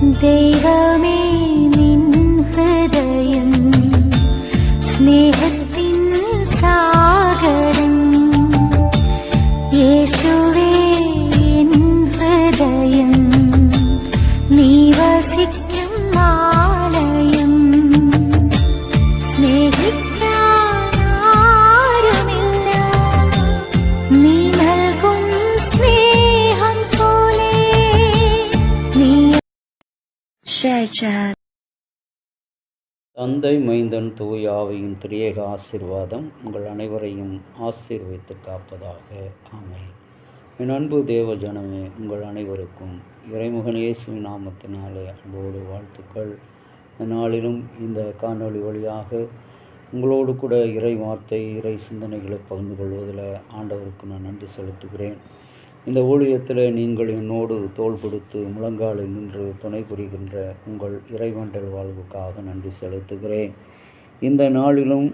ദൈവമേ നിൻ ഹൃദയം സ്നേഹത്തിൻ സാഗരം യേശുവേ എൻ ഹൃദയം നീ വസിക്കും ആലയം സ്നേഹിക്കാനാരുമില്ല നീ നൽകും സ്നേഹം പോലെ നീ தந்தை மைந்தன் தூய ஆவியின் திரியேக ஆசீர்வாதம் உங்கள் அனைவரையும் ஆசீர்வதித்து காப்பதாக. ஆமென். என் அன்பு தேவ ஜனமே, உங்கள் அனைவருக்கும் இறைமகன் இயேசுவின் நாமத்தினாலே அன்போடு வாழ்த்துக்கள். இந்த நாளிலும் இந்த காணொளி வழியாக உங்களோடு கூட இறை வார்த்தை, இறை சிந்தனைகளை பகிர்ந்து கொள்வதில் ஆண்டவருக்கு நான் நன்றி செலுத்துகிறேன். இந்த ஊழியத்தில் நீங்கள் என்னோடு தோள் கொடுத்து முழங்காலில் நின்று துணை புரிகின்ற உங்கள் இறைவண்டல் வாழ்வுக்காக நன்றி செலுத்துகிறேன். இந்த நாளிலும்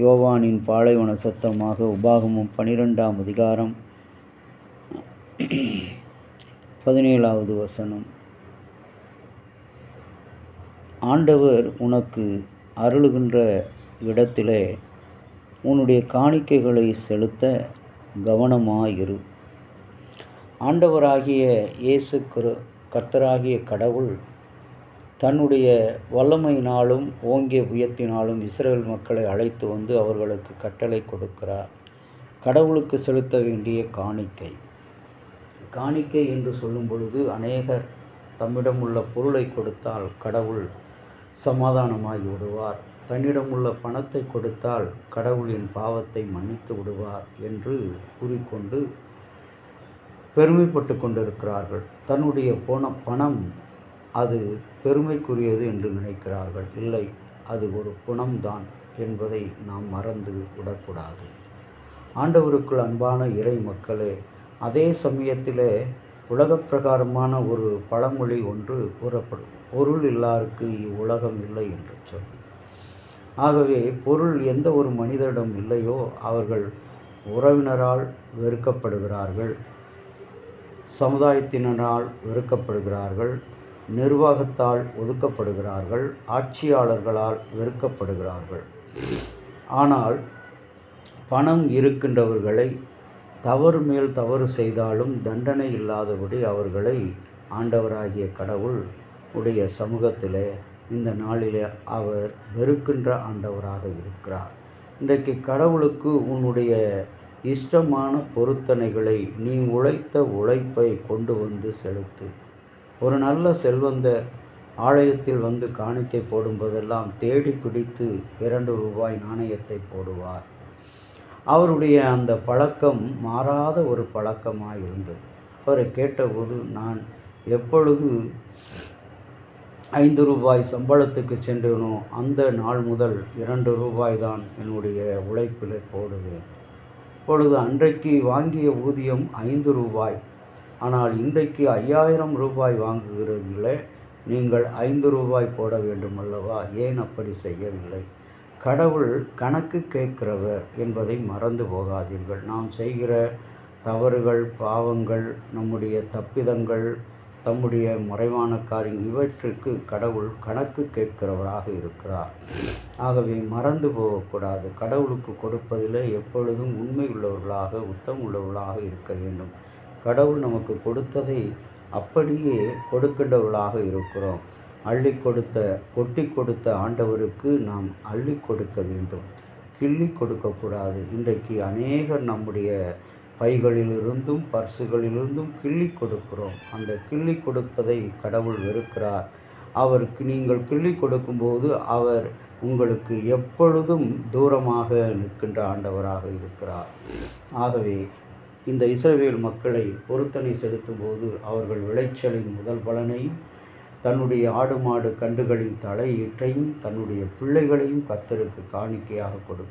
யோவானின் பாலைவன சத்தமாக உபாகமம் 12ஆம் அதிகாரம் 17வது வசனம். ஆண்டவர் உனக்கு அருளுகின்ற இடத்திலே உன்னுடைய காணிக்கைகளை செலுத்த கவனமாயிரு. ஆண்டவராகிய இயேசு கர்த்தராகிய கடவுள் தன்னுடைய வல்லமையினாலும் ஓங்கிய புயத்தினாலும் இஸ்ரேல் மக்களை அழைத்து வந்து அவர்களுக்கு கட்டளை கொடுக்கிறார். கடவுளுக்கு செலுத்த வேண்டிய காணிக்கை என்று சொல்லும் பொழுது அநேகர் தம்மிடம் உள்ள பொருளை கொடுத்தால் கடவுள் சமாதானமாகி விடுவார், தன்னிடமுள்ள பணத்தை கொடுத்தால் கடவுளின் பாவத்தை மன்னித்து விடுவார் என்று கூறிக்கொண்டு பெருமைப்பட்டு கொண்டிருக்கிறார்கள். தன்னுடைய பணம் அது பெருமைக்குரியது என்று நினைக்கிறார்கள். இல்லை, அது ஒரு குணம்தான் என்பதை நாம் மறந்து விடக்கூடாது. ஆண்டவருக்குள் அன்பான இறை மக்களே, அதே சமயத்தில் உலகப் பிரகாரமான ஒரு பழமொழி ஒன்று கூறப்படும், பொருள் இல்லாருக்கு இவ்வுலகம் இல்லை என்று சொல்லி. ஆகவே பொருள் எந்த ஒரு மனிதரிடம் இல்லையோ அவர்கள் உறவினரால் வெறுக்கப்படுகிறார்கள், சமுதாயத்தினரால் வெறுக்கப்படுகிறார்கள், நிர்வாகத்தால் ஒதுக்கப்படுகிறார்கள், ஆட்சியாளர்களால் வெறுக்கப்படுகிறார்கள். ஆனால் பணம் இருக்கின்றவர்களை தவறு மேல் தவறு செய்தாலும் தண்டனை இல்லாதபடி அவர்களை ஆண்டவராகிய கடவுள் உடைய சமூகத்திலே இந்த நாளிலே அவர் வெறுக்கின்ற ஆண்டவராக இருக்கிறார். இன்றைக்கு கடவுளுக்கு உன்னுடைய இஷ்டமான பொருத்தனைகளை, நீ உழைத்த உழைப்பை கொண்டு வந்து செலுத்து. ஒரு நல்ல செல்வந்தர் ஆலயத்தில் வந்து காணிக்கை போடும்போதெல்லாம் தேடி பிடித்து 2 ரூபாய் நாணயத்தை போடுவார். அவருடைய அந்த பழக்கம் மாறாத ஒரு பழக்கமாக இருந்தது. அவரை கேட்டபோது, நான் எப்பொழுது 5 ரூபாய் சம்பளத்துக்கு சென்றேனோ அந்த நாள் முதல் 2 ரூபாய் தான் என்னுடைய உழைப்பில் போடுவேன். இப்பொழுது அன்றைக்கு வாங்கிய ஊதியம் 5 ரூபாய், ஆனால் இன்றைக்கு 5000 ரூபாய் வாங்குகிறீர்களே, நீங்கள் 5 ரூபாய் போட வேண்டும் அல்லவா? ஏன் அப்படி செய்யவில்லை? கடவுள் கணக்கு கேட்கிறவர் என்பதை மறந்து போகாதீர்கள். நாம் செய்கிற தவறுகள், பாவங்கள், நம்முடைய தப்பிதங்கள், தம்முடைய மறைவான காரியம் இவற்றுக்கு கடவுள் கணக்கு கேட்கிறவராக இருக்கிறார். ஆகவே மறந்து போகக்கூடாது. கடவுளுக்கு கொடுப்பதில் எப்பொழுதும் உண்மை உள்ளவர்களாக, உத்தம் உள்ளவர்களாக இருக்க வேண்டும். கடவுள் நமக்கு கொடுத்ததை அப்படியே கொடுக்கின்றவர்களாக இருக்கிறோம். அள்ளி கொடுத்த, கொட்டி கொடுத்த ஆண்டவருக்கு நாம் அள்ளி கொடுக்க வேண்டும், கிள்ளி கொடுக்கக்கூடாது. இன்றைக்கு அநேகர் நம்முடைய பைகளிலிருந்தும் பர்சுகளிலிருந்தும் கிள்ளி கொடுக்கிறோம். அந்த கிள்ளி கொடுப்பதை கடவுள் வெறுக்கிறார். அவருக்கு நீங்கள் கிள்ளி கொடுக்கும்போது அவர் உங்களுக்கு எப்பொழுதும் தூரமாக நிற்கின்ற ஆண்டவராக இருக்கிறார். ஆகவே இந்த இஸ்ரவேல் மக்களை பொருத்தனை செலுத்தும்போது அவர்கள் விளைச்சலின் முதல் பலனையும், தன்னுடைய ஆடு மாடு கன்றுகளின் தலையீற்றையும், தன்னுடைய பிள்ளைகளையும் கர்த்தருக்கு காணிக்கையாக கொடு.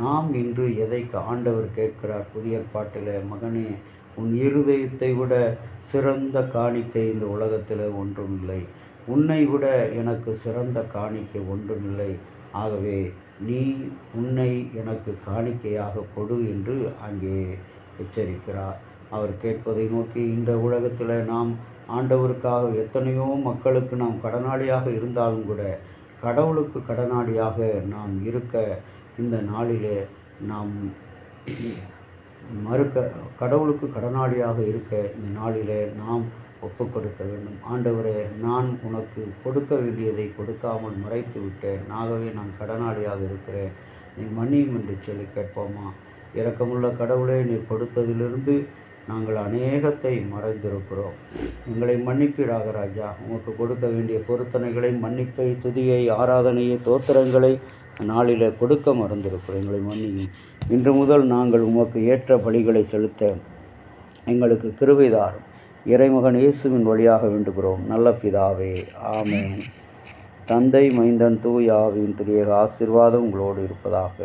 நாம் இன்று எதை ஆண்டவர் கேட்கிறார்? புதிய ஏற்பாட்டில், மகனே, உன் இருதயத்தை விட சிறந்த காணிக்கை இந்த உலகத்தில் ஒன்றுமில்லை, உன்னை விட எனக்கு சிறந்த காணிக்கை ஒன்றுமில்லை. ஆகவே நீ உன்னை எனக்கு காணிக்கையாக கொடு என்று அங்கே எச்சரிக்கிறார். அவர் கேட்பதை நோக்கி இந்த உலகத்தில் நாம் ஆண்டவருக்காக எத்தனையோ மக்களுக்கு நாம் கடனாளியாக இருந்தாலும் கூட கடவுளுக்கு கடனாளியாக நாம் இருக்க இந்த நாளிலே நாம் கடவுளுக்கு கடனாளியாக இருக்க இந்த நாளிலே நாம் ஒப்பு கொடுக்க வேண்டும். ஆண்டவரே, நான் உனக்கு கொடுக்க வேண்டியதை கொடுக்காமல் மறைத்து விட்டேன், ஆகவே நான் கடனாளியாக இருக்கிறேன், நீ மன்னியும் என்று சொல்லி கேட்போமா? இரக்கமுள்ள கடவுளே, நீ கொடுத்ததிலிருந்து நாங்கள் அநேகத்தை மறைந்திருக்கிறோம், எங்களை மன்னிப்பீராக ராஜா. உமக்கு கொடுக்க வேண்டிய பொருத்தனைகளை, மன்னிப்பை, துதியை, ஆராதனையை, தோத்திரங்களை நாளில் கொடுக்க மறந்திருக்கிறோம், எங்களை மன்னியும். இன்று முதல் நாங்கள் உமக்கு ஏற்ற பலிகளை செலுத்த எங்களுக்கு கிருபை தாரும். இறைமகன் இயேசுவின் வழியாக வேண்டுகிறோம் நல்ல பிதாவே, ஆமென். தந்தை, மைந்தன், தூய ஆவியின் திரியேக ஆசீர்வாதம் உங்களோடு இருப்பதாக.